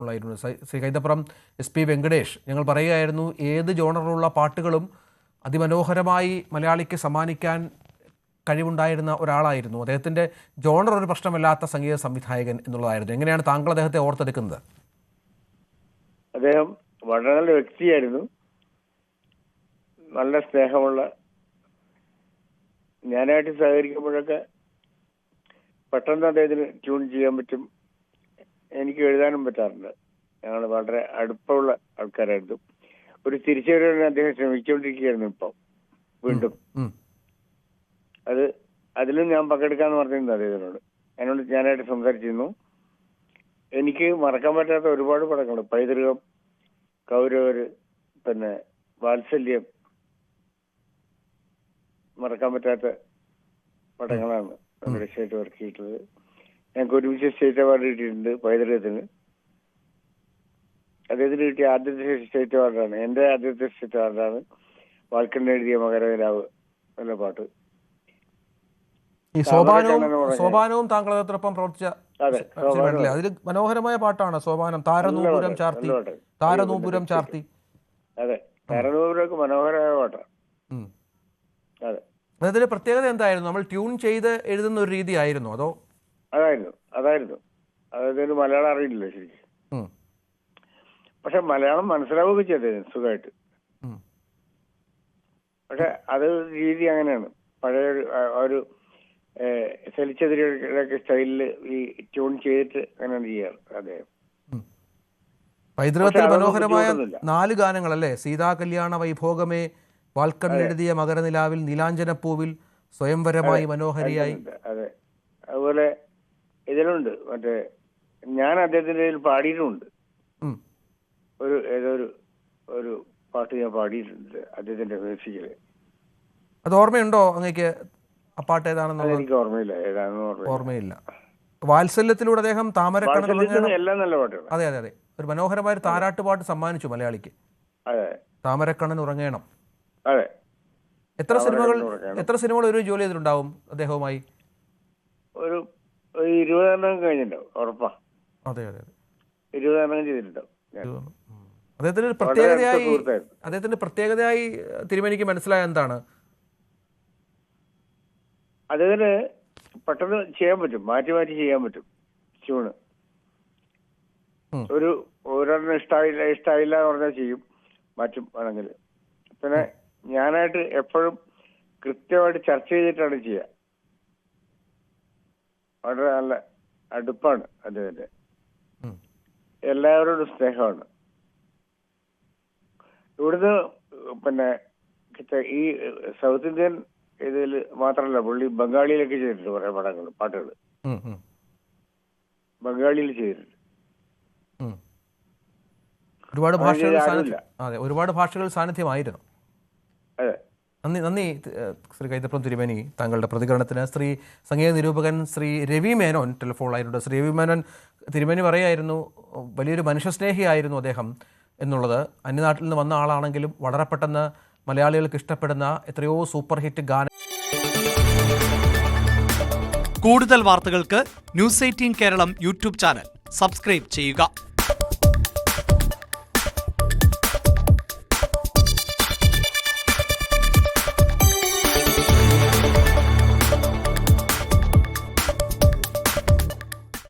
ഉള്ളായിരുന്നു. ശ്രീ കൈതപ്രം SP വെങ്കടേഷ് ഞങ്ങൾ പറയുകയായിരുന്നു, ഏത് ജോണറിലുള്ള പാട്ടുകളും അതിമനോഹരമായി മലയാളിക്ക് സമ്മാനിക്കാൻ കഴിവുണ്ടായിരുന്ന ഒരാളായിരുന്നു. അദ്ദേഹത്തിൻ്റെ ജോണർ ഒരു പ്രശ്നമല്ലാത്ത സംഗീത സംവിധായകൻ എന്നുള്ളതായിരുന്നു. എങ്ങനെയാണ് താങ്കൾ അദ്ദേഹത്തെ ഓർത്തെടുക്കുന്നത്? അദ്ദേഹം വളരെ നല്ല വ്യക്തിയായിരുന്നു, നല്ല സ്നേഹമുള്ള. ഞാനായിട്ട് സഹകരിക്കുമ്പോഴൊക്കെ പെട്ടെന്ന് അദ്ദേഹത്തിന് ട്യൂൺ ചെയ്യാൻ പറ്റും, എനിക്ക് എഴുതാനും പറ്റാറുണ്ട്. ഞങ്ങൾ വളരെ അടുപ്പമുള്ള ആൾക്കാരായിരുന്നു. ഒരു തിരിച്ചുവരവിന് അദ്ദേഹം ശ്രമിച്ചുകൊണ്ടിരിക്കുകയായിരുന്നു ഇപ്പം വീണ്ടും. അതിലും ഞാൻ പങ്കെടുക്കാന്ന് പറഞ്ഞിരുന്നു അദ്ദേഹത്തിനോട്. എന്നോട് ഞാനായിട്ട് സംസാരിച്ചിരുന്നു. എനിക്ക് മറക്കാൻ പറ്റാത്ത ഒരുപാട് പടങ്ങൾ, പൈതൃകം, കൗരവര്, പിന്നെ വാത്സല്യം, മറക്കാൻ പറ്റാത്ത പടങ്ങളാണ് വെങ്കടേഷായിട്ട് വർക്ക് ചെയ്തിട്ടുള്ളത്. ഞങ്ങൾക്ക് ഒരുമിച്ച് സ്റ്റേറ്റ് അവാർഡ് കിട്ടിയിട്ടുണ്ട് പൈതൃകത്തിന്. അദ്ദേഹത്തിന് കിട്ടിയ ആദ്യത്തെ സ്റ്റേറ്റ് അവാർഡാണ്, എൻ്റെ ആദ്യത്തെ സ്റ്റേറ്റ് അവാർഡാണ് വാൽക്കണ്ണൻ എഴുതിയ മകരവിലാവ് എന്ന പാട്ട്. ഈ സോപാനവും താങ്കളോടൊപ്പം പ്രവർത്തിച്ച അതിൽ മനോഹരമായ പാട്ടാണ് സോപാനം. താരനൂപുരം ചാർത്തി. അതെ, താരനൂപുരമൊക്കെ മനോഹരമായ പാട്ടാണ്. അതെ, അതിന്റെ പ്രത്യേകത എന്തായിരുന്നു? നമ്മൾ ട്യൂൺ ചെയ്ത് എഴുതുന്ന ഒരു രീതി ആയിരുന്നു അതോ? അതായിരുന്നു അതായത് മലയാളം അറിയില്ല ശരിക്കും, പക്ഷെ മലയാളം മനസ്സിലാവുകയൊക്കെ ചെയ്തിരുന്നു സുഖമായിട്ട്. പക്ഷെ അത് രീതി അങ്ങനെയാണ്, പഴയ ഒരു ചലിച്ചതിരൊക്കെ സ്റ്റൈലില് ഈ ട്യൂൺ ചെയ്തിട്ട് അങ്ങനെയാണ് ചെയ്യാറ് അദ്ദേഹം. പൈതൃകത്തിൽ മനോഹരമായ 4 ഗാനങ്ങളല്ലേ? സീതാ കല്യാണ വൈഭോഗമേ, വാൽക്കണ്ണൻ എഴുതിയ മകരനിലാവിൽ, നീലാഞ്ജനപ്പൂവിൽ, സ്വയംവരമായി മനോഹരിയായി. അതെ, അതുപോലെ ഇതിലുണ്ട് മറ്റേ ഞാൻ അദ്ദേഹത്തിന്റെ പാടിയിട്ടുമുണ്ട്. ഒരു പാട്ട് ഞാൻ പാടിയിട്ടുണ്ട് അദ്ദേഹത്തിന്റെ മ്യൂസിക്കില്. അത് ഓർമ്മയുണ്ടോ അങ്ങേക്ക്? ആ പാട്ട് ഏതാണെന്ന് എനിക്ക് ഓർമ്മയില്ല, ഓർമ്മയില്ല. വാത്സല്യത്തിലൂടെ അദ്ദേഹം താമരക്കണ്ണൻ എല്ലാം നല്ല പാട്ടുകൾ. അതെ, ഒരു മനോഹരമായ ഒരു താരാട്ട് പാട്ട് സമ്മാനിച്ചു മലയാളിക്ക്. താമരക്കണ്ണൻ ഉറങ്ങേണം. അതെ, എത്ര സിനിമകൾ ഒരു ജോലി ചെയ്തിട്ടുണ്ടാവും അദ്ദേഹവുമായി? ഒരു 20 കഴിഞ്ഞിട്ടുണ്ടാവും ഉറപ്പാ. അതെ, 20 ചെയ്തിട്ടുണ്ടാവും. അദ്ദേഹത്തിന്റെ പ്രത്യേകതയായി തിരുമേനിക്ക് മനസ്സിലായ എന്താണ്? അദ്ദേഹത്തിന് പെട്ടെന്ന് ചെയ്യാൻ പറ്റും, മാറ്റി ചെയ്യാൻ പറ്റും ട്യൂണ്. ഒരെണ്ണം ഇഷ്ടമായില്ല എന്ന് പറഞ്ഞാൽ ചെയ്യും, മാറ്റും ആണെങ്കിൽ. പിന്നെ ഞാനായിട്ട് എപ്പോഴും കൃത്യമായിട്ട് ചർച്ച ചെയ്തിട്ടാണ് ചെയ്യുക. വളരെ നല്ല അടുപ്പാണ് അദ്ദേഹത്തിന്റെ, എല്ലാവരോടും സ്നേഹമാണ്. ഇവിടുന്ന് പിന്നെ ഈ സൗത്ത് ഇന്ത്യൻ ഇതിൽ മാത്രമല്ല, പുള്ളി ബംഗാളിയിലൊക്കെ ചെയ്തിട്ടുണ്ട് കുറെ പടങ്ങൾ, പാട്ടുകൾ ബംഗാളിയിൽ ചെയ്തിട്ടുണ്ട്. ഒരുപാട് ഭാഷകൾ സാന്നിധ്യമായിരുന്നു. നന്ദി ശ്രീ കൈതപ്രം തിരുമേനി, താങ്കളുടെ പ്രതികരണത്തിന്. സംഗീത നിരൂപകൻ ശ്രീ രവി മേനോൻ ടെലിഫോണിലായിട്ടുണ്ട്. ശ്രീ രവി മേനോൻ, തിരുമേനി പറയായിരുന്നു വലിയൊരു മനുഷ്യസ്നേഹിയായിരുന്നു അദ്ദേഹം എന്നുള്ളത്. അന്യനാട്ടിൽ നിന്ന് വന്ന ആളാണെങ്കിലും വളരെ പെട്ടെന്ന് മലയാളികൾക്ക് ഇഷ്ടപ്പെടുന്ന എത്രയോ സൂപ്പർ ഹിറ്റ് ഗാനം. കൂടുതൽ വാർത്തകൾക്ക് News 18 Keralam YouTube channel subscribe ചെയ്യുക.